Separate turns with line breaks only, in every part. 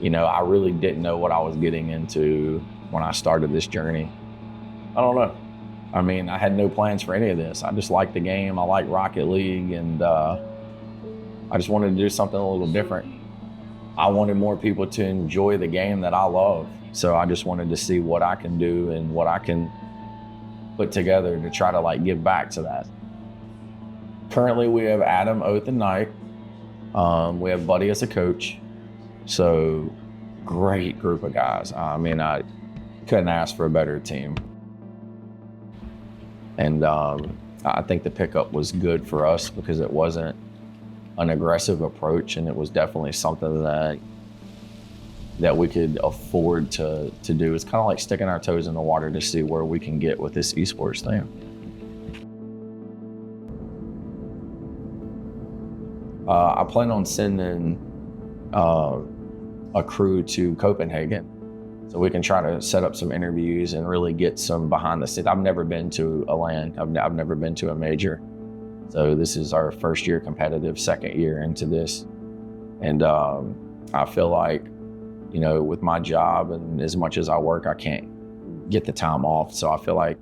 I really didn't know what I was getting into when I started this journey. I don't know. I mean, I had no plans for any of this. I just liked the game. I liked Rocket League, and I just wanted to do something a little different. I wanted more people to enjoy the game that I love. So I just wanted to see what I can do and what I can put together to try to give back to that. Currently, we have Adam, Oath, and Knight. We have Buddy as a coach. So great group of guys. I mean, I couldn't ask for a better team. And I think the pickup was good for us because it wasn't an aggressive approach, and it was definitely something that we could afford to do. It's kind of like sticking our toes in the water to see where we can get with this esports thing. I plan on sending a crew to Copenhagen so we can try to set up some interviews and really get some behind the scenes. I've never been to a LAN. I've never been to a major. So this is our first year competitive, second year into this. And I feel like, with my job and as much as I work, I can't get the time off. So I feel like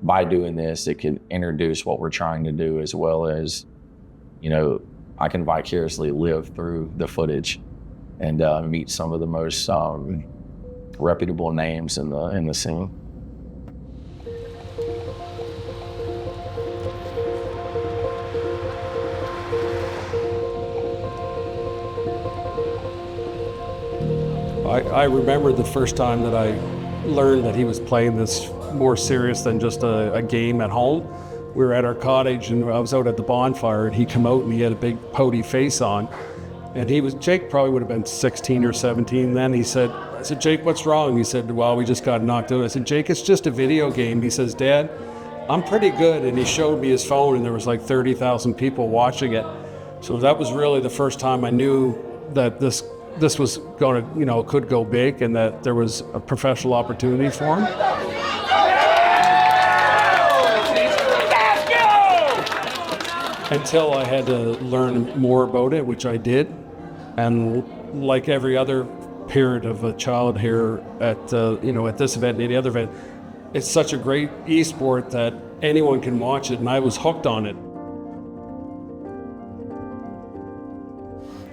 by doing this, it could introduce what we're trying to do, as well as, I can vicariously live through the footage and meet some of the most reputable names in the scene.
I remember the first time that I learned that he was playing this more serious than just a game at home. We were at our cottage and I was out at the bonfire, and he come out and he had a big pouty face on. And Jake probably would have been 16 or 17 then. I said, Jake, what's wrong? He said, well, we just got knocked out. I said, Jake, it's just a video game. He says, Dad, I'm pretty good. And he showed me his phone, and there was 30,000 people watching it. So that was really the first time I knew that this was going to, could go big, and that there was a professional opportunity for him. Until I had to learn more about it, which I did. And like every other parent of a child here at this event and any other event, it's such a great esport that anyone can watch it, and I was hooked on it.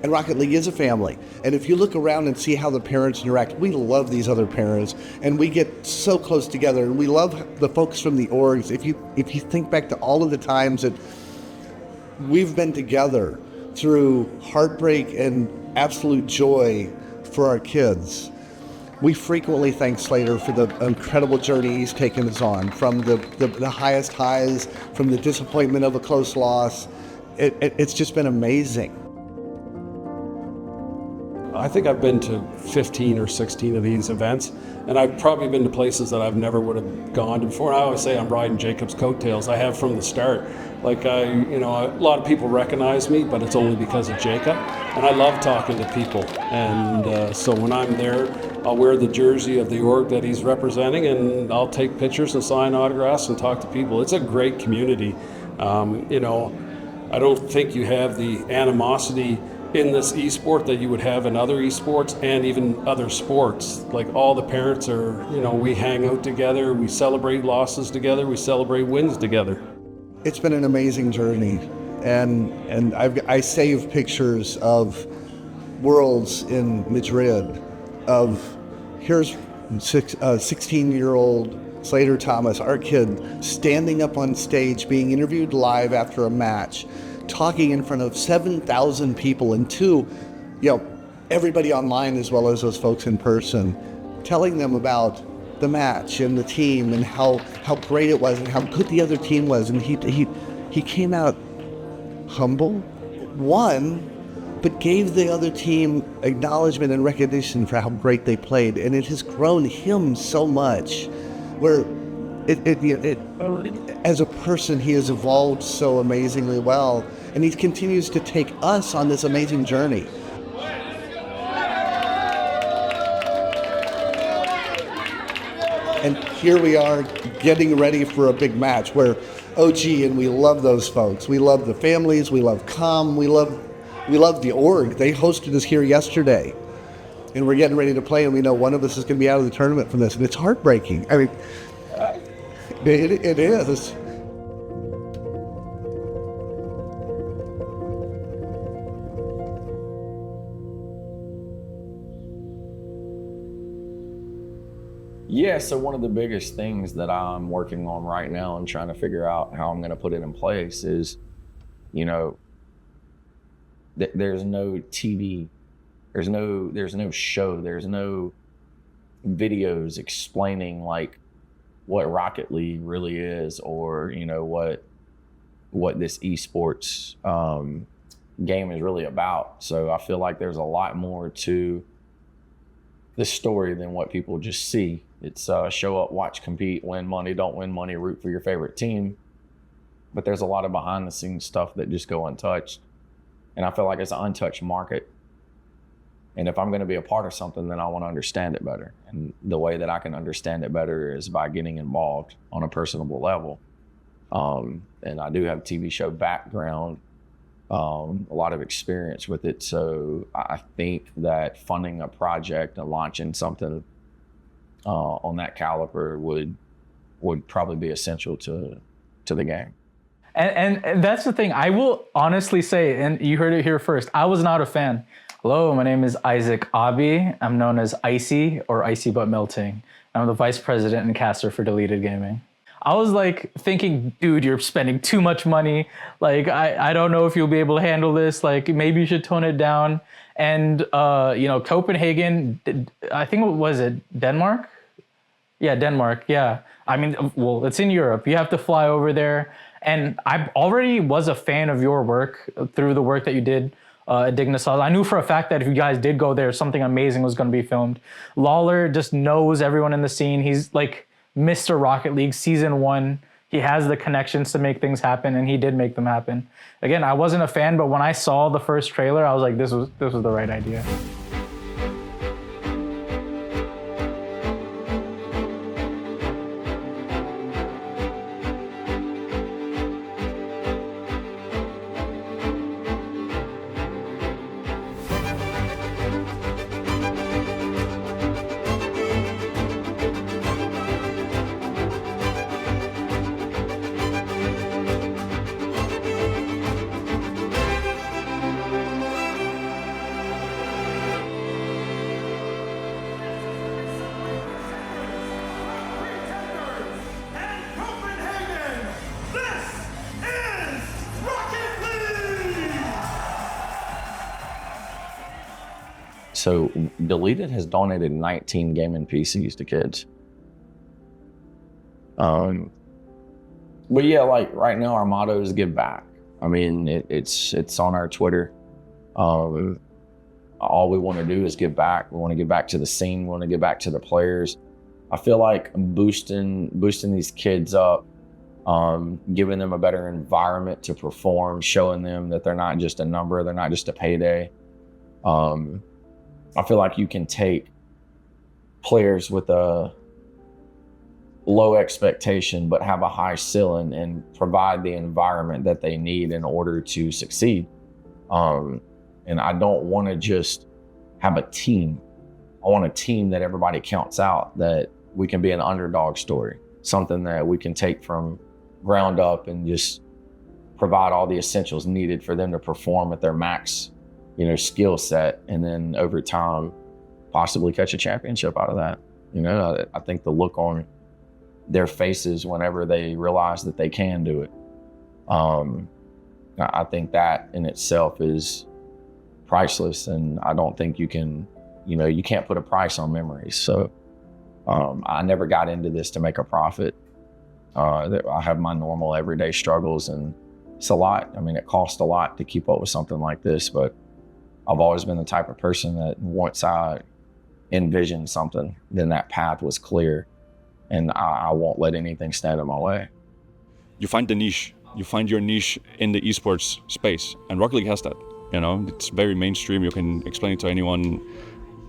And Rocket League is a family. And if you look around and see how the parents interact, we love these other parents, and we get so close together, and we love the folks from the orgs. If you think back to all of the times that we've been together through heartbreak and absolute joy for our kids, we frequently thank Slater for the incredible journey he's taken us on, from the highest highs, from the disappointment of a close loss. It's just been amazing.
I think I've been to 15 or 16 of these events, and I've probably been to places that I've never would have gone to before. I always say I'm riding Jacob's coattails. I have from the start. A lot of people recognize me, but it's only because of Jacob. And I love talking to people. And so when I'm there, I'll wear the jersey of the org that he's representing, and I'll take pictures and sign autographs and talk to people. It's a great community. I don't think you have the animosity in this esport that you would have in other esports and even other sports. Like, all the parents are, we hang out together, we celebrate losses together, we celebrate wins together.
It's been an amazing journey, and I save pictures of Worlds in Madrid of, here's 16-year-old Slater Thomas, our kid, standing up on stage being interviewed live after a match, talking in front of 7,000 people, and everybody online as well as those folks in person, telling them about the match and the team and how great it was and how good the other team was. And he came out humble, won, but gave the other team acknowledgement and recognition for how great they played. And it has grown him so much, where as a person, he has evolved so amazingly well, and he continues to take us on this amazing journey. And here we are getting ready for a big match where OG, and we love those folks. We love the families, we love we love the org. They hosted us here yesterday. and we're getting ready to play, and we know one of us is going to be out of the tournament from this, and it's heartbreaking. I mean, it is.
Yeah, so one of the biggest things that I'm working on right now and trying to figure out how I'm going to put it in place is, you know, there's no TV, there's no show, there's no videos explaining like what Rocket League really is, or you know what this esports game is really about. So I feel like there's a lot more to this story than what people just see. It's show up, watch, compete, win money, don't win money, root for your favorite team. But there's a lot of behind the scenes stuff that just go untouched. And I feel like it's an untouched market. And if I'm going to be a part of something, then I want to understand it better. And the way that I can understand it better is by getting involved on a personable level. And I do have a TV show background, a lot of experience with it. So I think that funding a project and launching something on that caliber would probably be essential to the game.
And that's the thing. I will honestly say, and you heard it here first, I was not a fan. Hello, my name is Isaac Abi. I'm known as Icy or Icy But Melting. I'm the vice president and caster for Deleted Gaming. I was like thinking, dude, you're spending too much money. Like, I don't know if you'll be able to handle this. Like, maybe you should tone it down. And, you know, Copenhagen, I think, was it Denmark? Yeah, Denmark, yeah. I mean, well, it's in Europe. You have to fly over there. And I already was a fan of your work through the work that you did at Dignitas. I knew for a fact that if you guys did go there, something amazing was going to be filmed. Lawler just knows everyone in the scene. He's like Mr. Rocket League season 1. He has the connections to make things happen, and he did make them happen. Again, I wasn't a fan, but when I saw the first trailer, I was like, this was the right idea.
So Deleted has donated 19 gaming PCs to kids. But yeah, like right now our motto is give back. I mean, it's on our Twitter. All we want to do is give back. We want to give back to the scene. We want to give back to the players. I feel like boosting these kids up, giving them a better environment to perform, showing them that they're not just a number, they're not just a payday. I feel like you can take players with a low expectation but have a high ceiling and provide the environment that they need in order to succeed. And I don't want to just have a team. I want a team that everybody counts out, that we can be an underdog story, something that we can take from ground up and just provide all the essentials needed for them to perform at their max, skill set, and then over time, possibly catch a championship out of that. I think the look on their faces whenever they realize that they can do it, I think that in itself is priceless. And I don't think you can, you can't put a price on memories. So I never got into this to make a profit. I have my normal everyday struggles, and it's a lot. I mean, it costs a lot to keep up with something like this, but I've always been the type of person that once I envisioned something, then that path was clear, and I won't let anything stand in my way.
You find the niche. You find your niche in the esports space, and Rocket League has that. It's very mainstream. You can explain it to anyone.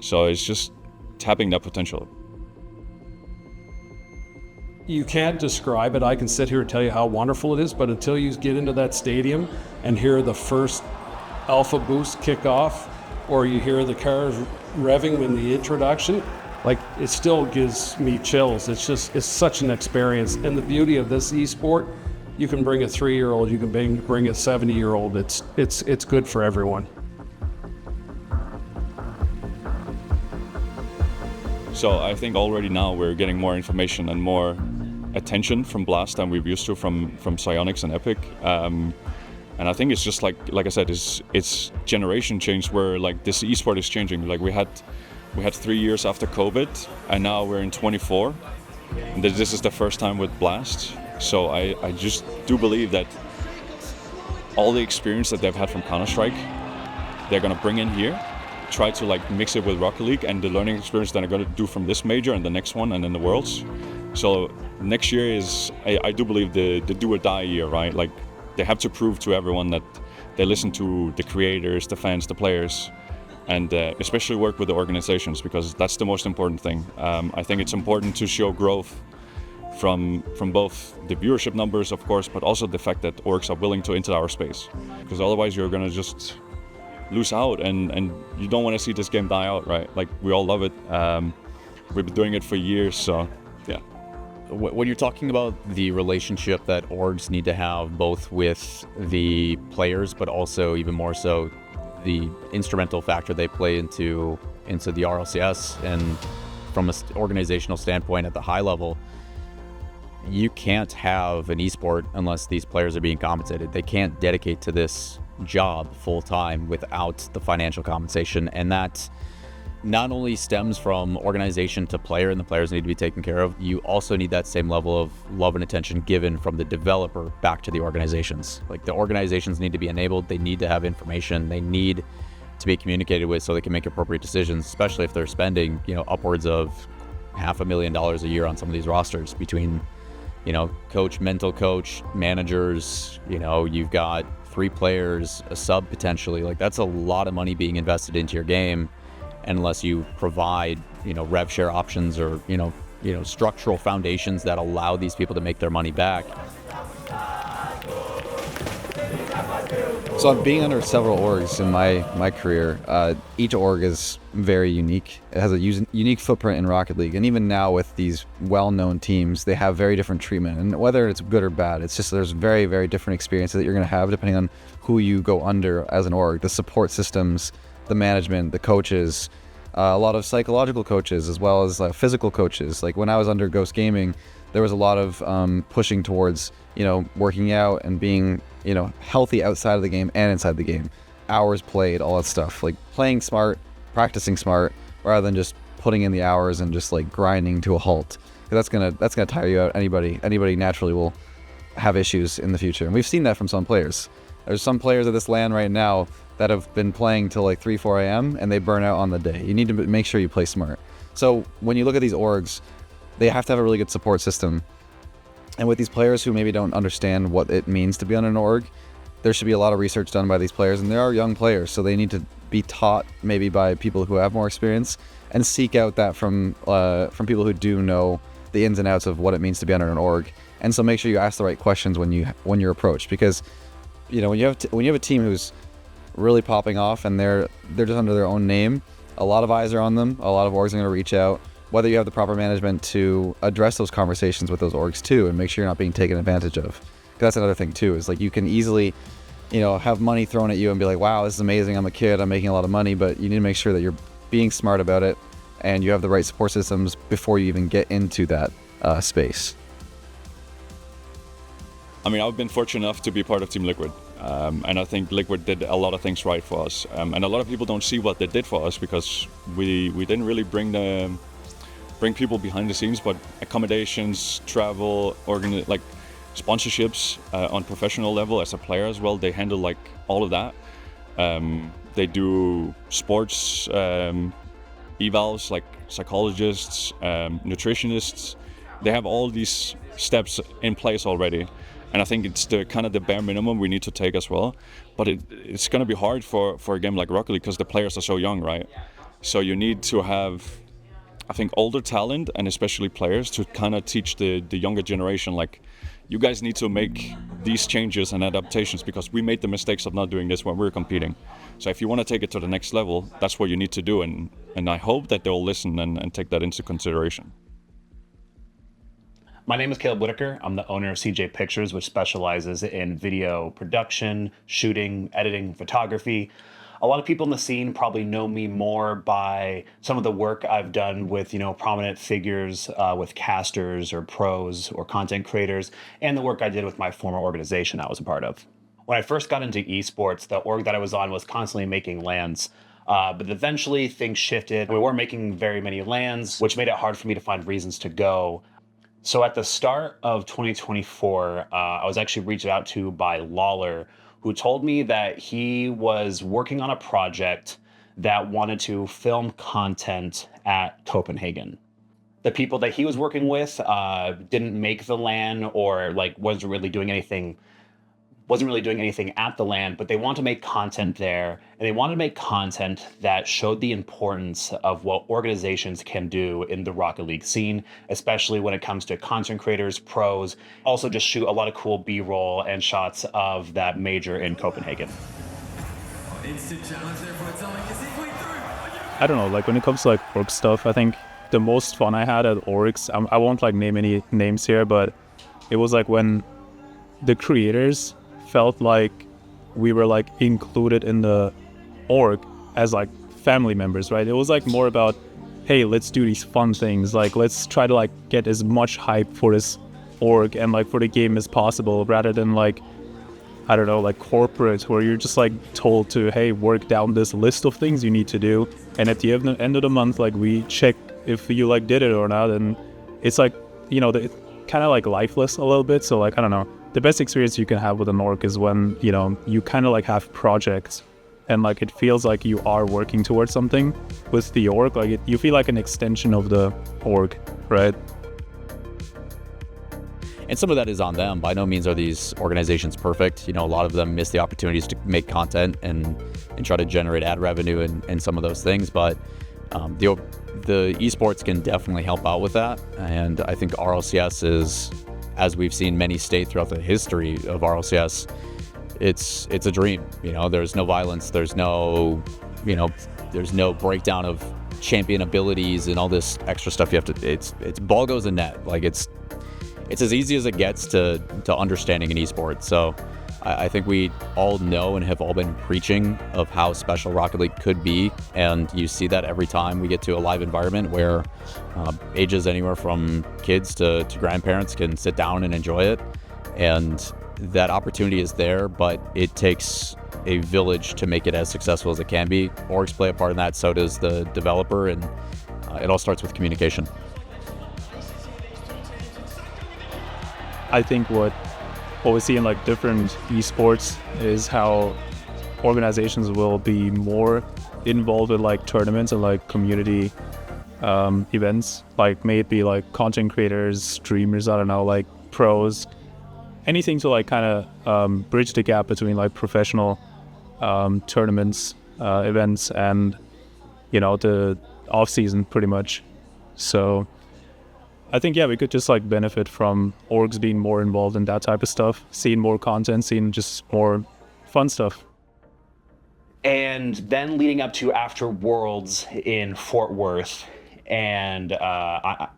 So it's just tapping that potential.
You can't describe it. I can sit here and tell you how wonderful it is, but until you get into that stadium and hear the first Alpha Boost kick off, or you hear the cars revving in the introduction, like it still gives me chills. It's such an experience. And the beauty of this esport, you can bring a 3-year-old, you can bring a 70-year-old. It's good for everyone.
So I think already now we're getting more information and more attention from Blast than we've used to from Psyonix and Epic. And I think it's just like I said, it's generation change where like this esport is changing. Like we had 3 years after COVID, and now we're in 24. And this is the first time with Blast. So I just do believe that all the experience that they've had from Counter-Strike, they're gonna bring in here, try to like mix it with Rocket League and the learning experience that they're gonna do from this major and the next one and then the Worlds. So next year is, I do believe the do or die year, right? Like they have to prove to everyone that they listen to the creators, the fans, the players, and especially work with the organizations, because that's the most important thing. I think it's important to show growth from both the viewership numbers, of course, but also the fact that orgs are willing to enter our space, because otherwise you're gonna just lose out, and you don't want to see this game die out, right? Like we all love it. We've been doing it for years, so yeah.
When you're talking about the relationship that orgs need to have both with the players, but also even more so the instrumental factor they play into the RLCS, and from an organizational standpoint at the high level, you can't have an esport unless these players are being compensated. They can't dedicate to this job full time without the financial compensation, and that not only stems from organization to player, and the players need to be taken care of, you also need that same level of love and attention given from the developer back to the organizations. Like the organizations need to be enabled, they need to have information, they need to be communicated with so they can make appropriate decisions, especially if they're spending, upwards of $500,000 a year on some of these rosters between, coach, mental coach, managers, you've got 3 players, a sub potentially. Like that's a lot of money being invested into your game, unless you provide, rev share options or, structural foundations that allow these people to make their money back.
So being under several orgs in my career, each org is very unique. It has a unique footprint in Rocket League, and even now with these well-known teams, they have very different treatment. And whether it's good or bad, it's just there's very, very different experiences that you're going to have depending on who you go under as an org. The support systems, the management, the coaches, a lot of psychological coaches as well as physical coaches. Like when I was under Ghost Gaming, there was a lot of pushing towards working out and being healthy outside of the game and inside the game, hours played, all that stuff, like playing smart, practicing smart, rather than just putting in the hours and just like grinding to a halt. That's gonna tire you out. Anybody naturally will have issues in the future, and we've seen that from some players. There's some players at this LAN right now that have been playing till like 3-4 a.m. and they burn out on the day. You need to make sure you play smart. So when you look at these orgs, they have to have a really good support system. And with these players who maybe don't understand what it means to be on an org, there should be a lot of research done by these players, and they are young players, so they need to be taught maybe by people who have more experience, and seek out that from people who do know the ins and outs of what it means to be under an org. And so make sure you ask the right questions when you're approached, because when you have a team who's really popping off and they're just under their own name, a lot of eyes are on them, a lot of orgs are going to reach out, whether you have the proper management to address those conversations with those orgs too, and make sure you're not being taken advantage of. 'Cause that's another thing too, is like you can easily, have money thrown at you and be like, wow, this is amazing, I'm a kid, I'm making a lot of money, but you need to make sure that you're being smart about it and you have the right support systems before you even get into that space.
I mean, I've been fortunate enough to be part of Team Liquid, and I think Liquid did a lot of things right for us, and a lot of people don't see what they did for us, because we didn't really bring people behind the scenes, but accommodations, travel, sponsorships on professional level as a player as well. They handle like all of that. They do sports evals, like psychologists, nutritionists. They have all these steps in place already, and I think it's the kind of the bare minimum we need to take as well. But it's going to be hard for a game like Rocket League, because the players are so young, right? So you need to have, I think, older talent, and especially players, to kind of teach the younger generation, like, you guys need to make these changes and adaptations because we made the mistakes of not doing this when we were competing. So if you want to take it to the next level, that's what you need to do. And I hope that they'll listen and take that into consideration.
My name is Caleb Whitaker. I'm the owner of CJ Pictures, which specializes in video production, shooting, editing, photography. A lot of people in the scene probably know me more by some of the work I've done with, prominent figures, with casters or pros or content creators, and the work I did with my former organization I was a part of. When I first got into esports, the org that I was on was constantly making LANs. But eventually things shifted. We weren't making very many LANs, which made it hard for me to find reasons to go. So at the start of 2024, I was actually reached out to by Lawler, who told me that he was working on a project that wanted to film content at Copenhagen. The people that he was working with didn't make the LAN or wasn't really doing anything at the LAN, but they wanted to make content there, and they wanted to make content that showed the importance of what organizations can do in the Rocket League scene, especially when it comes to content creators, pros, also just shoot a lot of cool B-roll and shots of that major in Copenhagen.
I don't know, when it comes to org stuff, I think the most fun I had at orgs, I won't name any names here, but it was when the creators felt like we were included in the org as family members, right? It was more about, hey, let's do these fun things, let's try to get as much hype for this org and for the game as possible, rather than I don't know, corporate, where you're just told to, hey, work down this list of things you need to do, and at the end of the month we check if you did it or not. And it's it's kind of lifeless a little bit. So I don't know, the best experience you can have with an org is when you kind of have projects and it feels like you are working towards something with the org. You feel like an extension of the org, right?
And some of that is on them. By no means are these organizations perfect. A lot of them miss the opportunities to make content and try to generate ad revenue and some of those things. But the esports can definitely help out with that. And I think RLCS is, as we've seen many state throughout the history of RLCS, it's a dream. There's no violence. There's no breakdown of champion abilities and all this extra stuff you have to. It's ball goes in net. It's as easy as it gets to understanding an esport. So I think we all know and have all been preaching of how special Rocket League could be. And you see that every time we get to a live environment where ages anywhere from kids to grandparents can sit down and enjoy it. And that opportunity is there, but it takes a village to make it as successful as it can be. Orgs play a part in that, so does the developer, and it all starts with communication.
I think what we see in different esports is how organizations will be more involved in tournaments and community events, may it be content creators, streamers, I don't know, pros, anything to kind of bridge the gap between professional tournaments, events, and the off season pretty much. So I think, we could just benefit from orgs being more involved in that type of stuff, seeing more content, seeing just more fun stuff.
And then leading up to after Worlds in Fort Worth, and I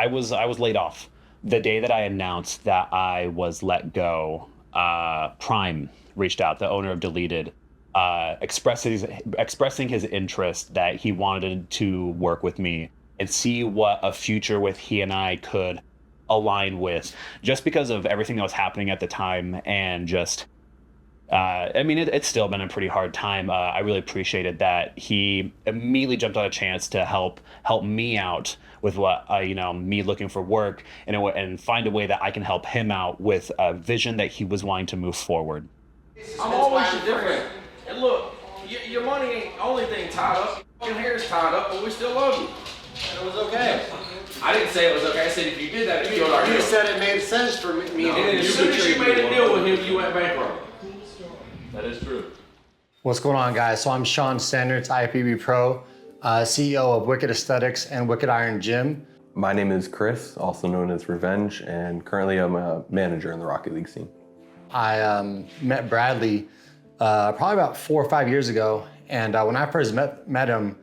was laid off. The day that I announced that I was let go, Prime reached out, the owner of Deleted, expressing his interest that he wanted to work with me and see what a future with he and I could align with, just because of everything that was happening at the time. And just, it's still been a pretty hard time. I really appreciated that he immediately jumped on a chance to help me out with what, me looking for work, and find a way that I can help him out with a vision that he was wanting to move forward.
I'm always different. And look, your money ain't the only thing tied up. Your hair's tied up, but we still love you. And it was okay. I didn't say it was okay. I said if you did that, you our deal. You said it made sense for me. No, and as soon as you made a deal with him, you went bankrupt. That is true.
What's going on, guys? So I'm Sean Standards, IPB Pro, CEO of Wicked Aesthetics and Wicked Iron Gym.
My name is Chris, also known as Revenge, and currently I'm a manager in the Rocket League scene.
I met Bradley probably about 4 or 5 years ago, and when I first met him,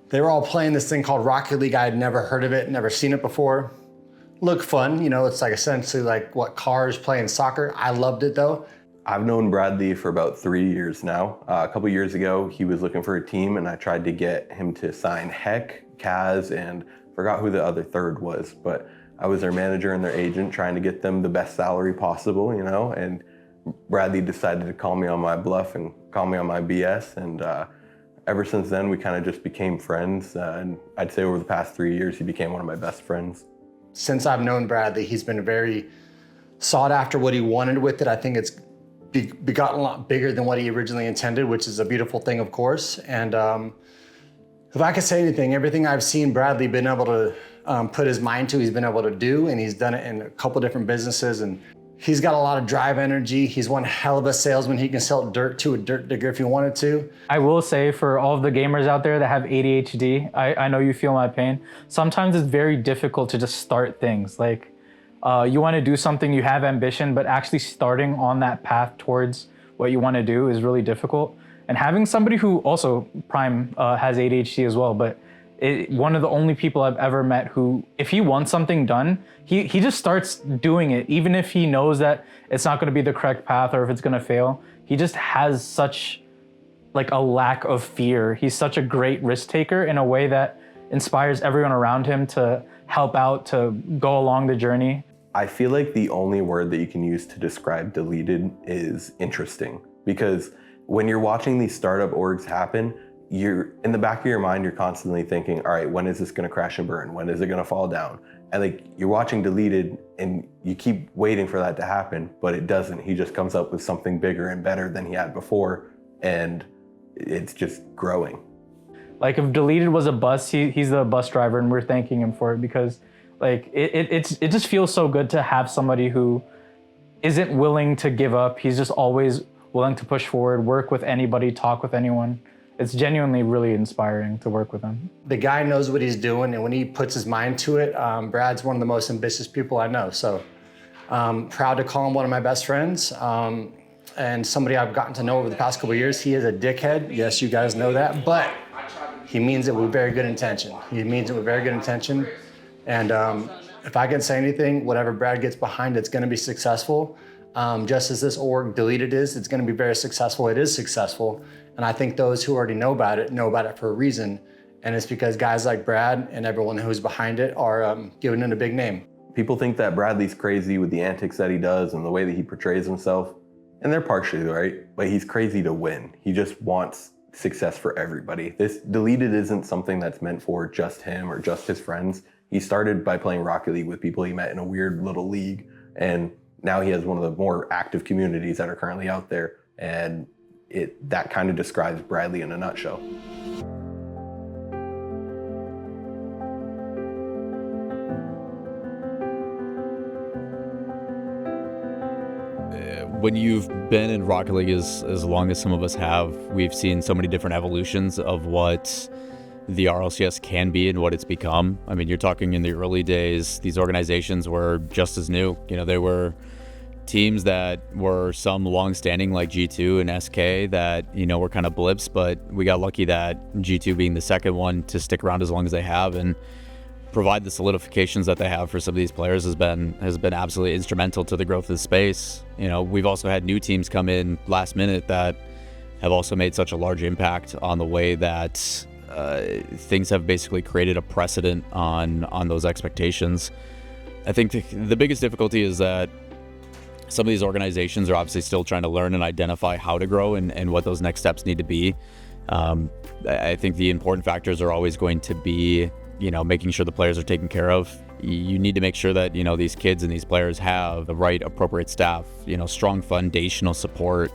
they were all playing this thing called Rocket League. I had never heard of it, never seen it before. Looked fun, you know, it's like essentially like what cars playing soccer. I loved it though.
I've known Bradley for about 3 years now. A couple years ago, he was looking for a team, and I tried to get him to sign Heck, Kaz, and forgot who the other third was, but I was their manager and their agent trying to get them the best salary possible, you know, and Bradley decided to call me on my bluff and call me on my BS, and ever since then we kind of just became friends, and I'd say over the past 3 years he became one of my best friends.
Since I've known Bradley, he's been very sought after what he wanted with it. I think it's begotten a lot bigger than what he originally intended, which is a beautiful thing, of course. And if I could say anything, everything I've seen Bradley been able to put his mind to, he's been able to do, and he's done it in a couple different businesses. And he's got a lot of drive energy. He's one hell of a salesman. He can sell dirt to a dirt digger if he wanted to.
I will say, for all of the gamers out there that have ADHD, I know you feel my pain. Sometimes it's very difficult to just start things. Like, you want to do something, you have ambition, but actually starting on that path towards what you want to do is really difficult. And having somebody who also, Prime, has ADHD as well, but one of the only people I've ever met who, if he wants something done, he just starts doing it, even if he knows that it's not going to be the correct path or if it's going to fail. He just has such like a lack of fear. He's such a great risk taker in a way that inspires everyone around him to help out, to go along the journey.
I feel like the only word that you can use to describe Deleted is interesting, because when you're watching these startup orgs happen, you're in the back of your mind, you're constantly thinking, all right, when is this going to crash and burn? When is it going to fall down? And like, you're watching Deleted and you keep waiting for that to happen, but it doesn't. He just comes up with something bigger and better than he had before, and it's just growing.
Like, if Deleted was a bus, he's the bus driver, and we're thanking him for it, because like it just feels so good to have somebody who isn't willing to give up. He's just always willing to push forward, work with anybody, talk with anyone. It's genuinely really inspiring to work with him.
The guy knows what he's doing, and when he puts his mind to it, Brad's one of the most ambitious people I know. So proud to call him one of my best friends, and somebody I've gotten to know over the past couple of years. He is a dickhead. Yes, you guys know that, but he means it with very good intention. He means it with very good intention. And if I can say anything, whatever Brad gets behind, it's going to be successful. Just as this org Deleted is, it's going to be very successful. It is successful. And I think those who already know about it for a reason. And it's because guys like Brad and everyone who's behind it are giving it a big name.
People think that Bradley's crazy with the antics that he does and the way that he portrays himself. And they're partially right, but he's crazy to win. He just wants success for everybody. This Deleted isn't something that's meant for just him or just his friends. He started by playing Rocket League with people he met in a weird little league. And now he has one of the more active communities that are currently out there. And that kind of describes Bradley in a nutshell.
When you've been in Rocket League as long as some of us have, we've seen so many different evolutions of what the RLCS can be and what it's become. I mean, you're talking in the early days, these organizations were just as new. You know, there were teams that were some long-standing like G2 and SK that, you know, were kind of blips, but we got lucky that G2 being the second one to stick around as long as they have and provide the solidifications that they have for some of these players has been absolutely instrumental to the growth of the space. You know, we've also had new teams come in last minute that have also made such a large impact on the way that things have basically created a precedent on those expectations. I think the biggest difficulty is that some of these organizations are obviously still trying to learn and identify how to grow and what those next steps need to be. I think the important factors are always going to be, you know, making sure the players are taken care of. You need to make sure that, you know, these kids and these players have the right appropriate staff, you know, strong foundational support,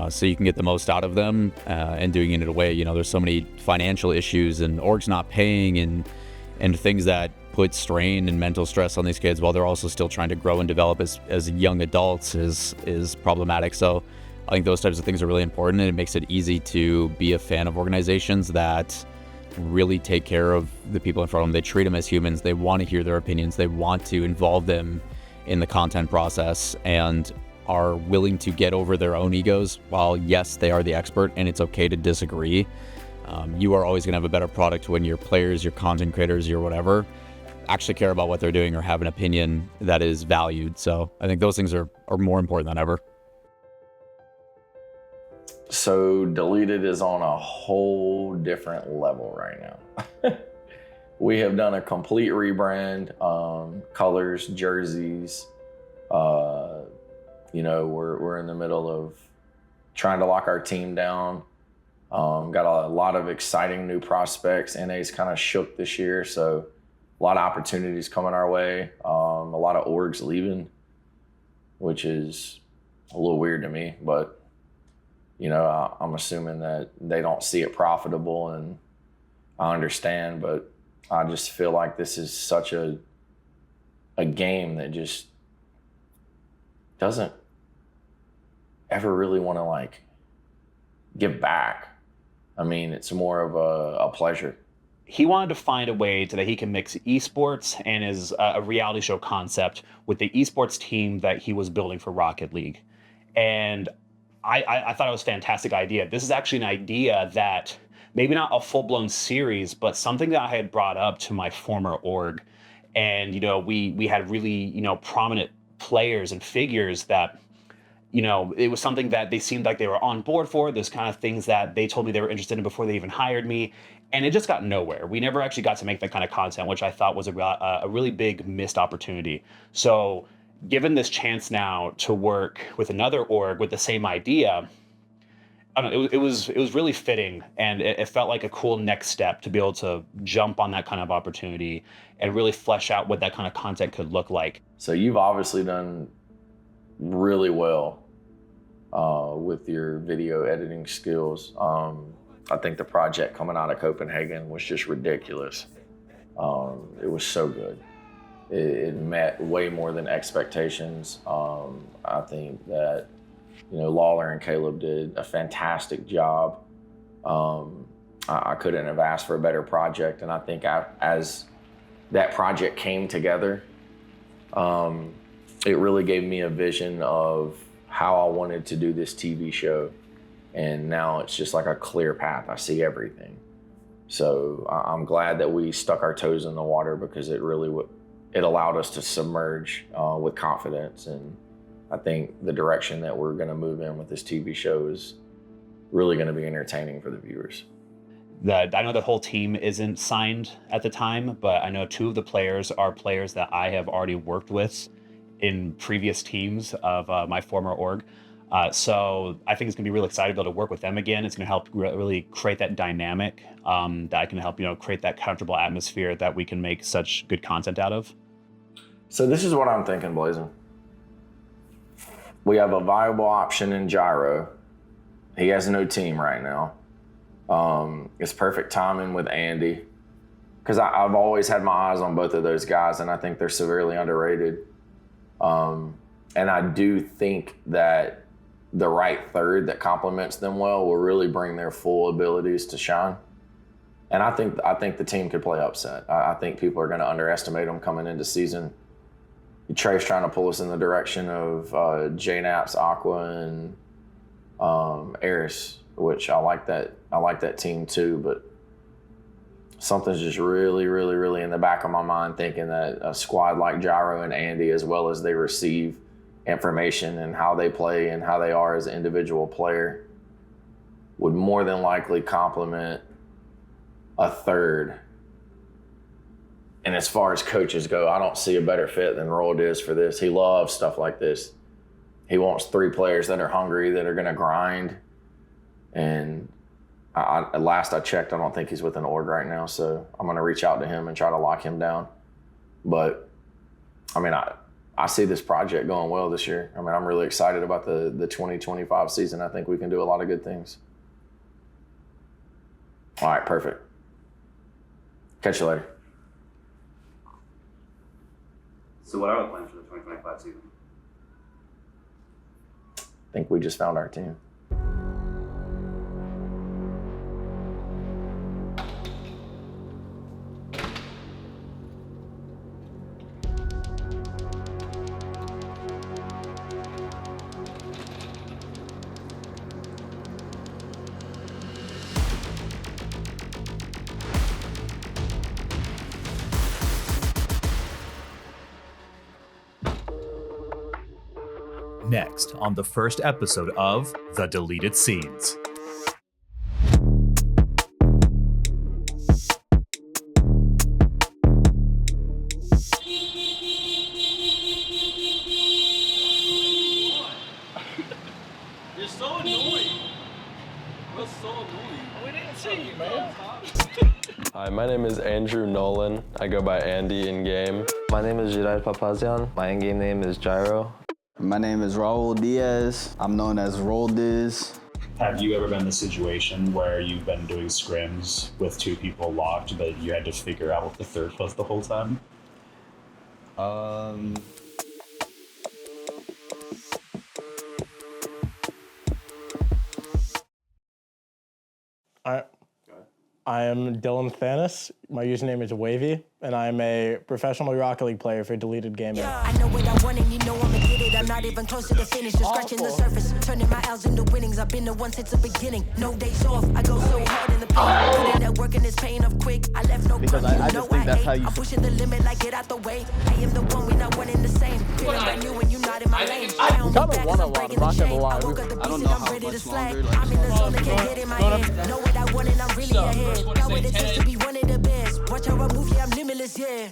so you can get the most out of them, and doing it in a way, you know, there's so many financial issues and orgs not paying and things that put strain and mental stress on these kids while they're also still trying to grow and develop as young adults is problematic. So I think those types of things are really important, and it makes it easy to be a fan of organizations that really take care of the people in front of them. They treat them as humans. They want to hear their opinions. They want to involve them in the content process and are willing to get over their own egos. While yes, they are the expert and it's okay to disagree, you are always going to have a better product when your players, your content creators, your whatever, actually care about what they're doing or have an opinion that is valued. So I think those things are more important than ever.
So Deleted is on a whole different level right now. We have done a complete rebrand, colors, jerseys. You know, we're in the middle of trying to lock our team down. Got a lot of exciting new prospects. NA's kind of shook this year, so a lot of opportunities coming our way. A lot of orgs leaving, which is a little weird to me, but you know, I'm assuming that they don't see it profitable, and I understand, but I just feel like this is such a game that just doesn't ever really want to like give back. I mean, it's more of a pleasure.
He wanted to find a way that he can mix esports and his a reality show concept with the esports team that he was building for Rocket League. And I thought it was a fantastic idea. This is actually an idea that maybe not a full-blown series, but something that I had brought up to my former org. And, you know, we had really, you know, prominent players and figures that, you know, it was something that they seemed like they were on board for. Those kind of things that they told me they were interested in before they even hired me. And it just got nowhere. We never actually got to make that kind of content, which I thought was a really big missed opportunity. So given this chance now to work with another org with the same idea, I don't know, it was really fitting, and it felt like a cool next step to be able to jump on that kind of opportunity and really flesh out what that kind of content could look like.
So you've obviously done really well with your video editing skills. I think the project coming out of Copenhagen was just ridiculous. It was so good. It met way more than expectations. I think that, you know, Lawler and Caleb did a fantastic job. I couldn't have asked for a better project. And I think as that project came together, it really gave me a vision of how I wanted to do this TV show. And now it's just like a clear path. I see everything. So I'm glad that we stuck our toes in the water, because it really it allowed us to submerge with confidence. And I think the direction that we're going to move in with this TV show is really going to be entertaining for the viewers.
I know the whole team isn't signed at the time, but I know two of the players are players that I have already worked with in previous teams of my former org. So I think it's going to be really exciting to be able to work with them again. It's going to help really create that dynamic that can help, you know, create that comfortable atmosphere that we can make such good content out of.
So this is what I'm thinking, Blazin. We have a viable option in Gyro. He has no team right now. It's perfect timing with Andy, because I've always had my eyes on both of those guys, and I think they're severely underrated. And I do think that the right third that complements them well will really bring their full abilities to shine. And I think the team could play upset. I think people are going to underestimate them coming into season. Trey's trying to pull us in the direction of J-Naps, Aqua, and Eris, which I like that team too, but something's just really, really, really in the back of my mind thinking that a squad like Gyro and Andy, as well as they receive information and how they play and how they are as an individual player, would more than likely complement a third. And as far as coaches go, I don't see a better fit than Rold is for this. He loves stuff like this. He wants 3 players that are hungry, that are going to grind. And last I checked, I don't think he's with an org right now, so I'm going to reach out to him and try to lock him down. But, I mean, I see this project going well this year. I mean, I'm really excited about the 2025 season. I think we can do a lot of good things. All right, perfect. Catch you later.
So what are the plans for the 2025 season?
I think we just found our team.
next on the first episode of The Deleted Scenes.
You're so annoying. That's so annoying. We didn't see you, man.
Hi, my name is Andrew Nolan. I go by Andy in game.
My name is Jedi Papazian. My in-game name is Gyro.
My name is Raul Diaz. I'm known as Roll Diz.
Have you ever been in the situation where you've been doing scrims with two people locked, but you had to figure out what the third was the whole time?
I am Dylan Thanis. My username is Wavy, and I'm a professional Rocket League player for Deleted Gaming.
I know what I want and you know I'ma get it. I'm not even close to the finish, just scratching the surface. Turning my L's into winnings. I've been the one since the beginning. No days off. I go so hard in the paint. Put in that work and it's paying off quick. I left no
because I just think that's how you...
I'm pushing the limit like get out the way. I am the one, we not one in the same. Feeling brand new and you not in my lane. I don't look back cause I'm breaking the chain. I woke up the beast and I'm ready to slag. I'm in the zone and can't get in my head. Know what I want and I'm really ahead. Got what it takes to be one of the best. Watch how I move, yeah, I'm limitless, yeah.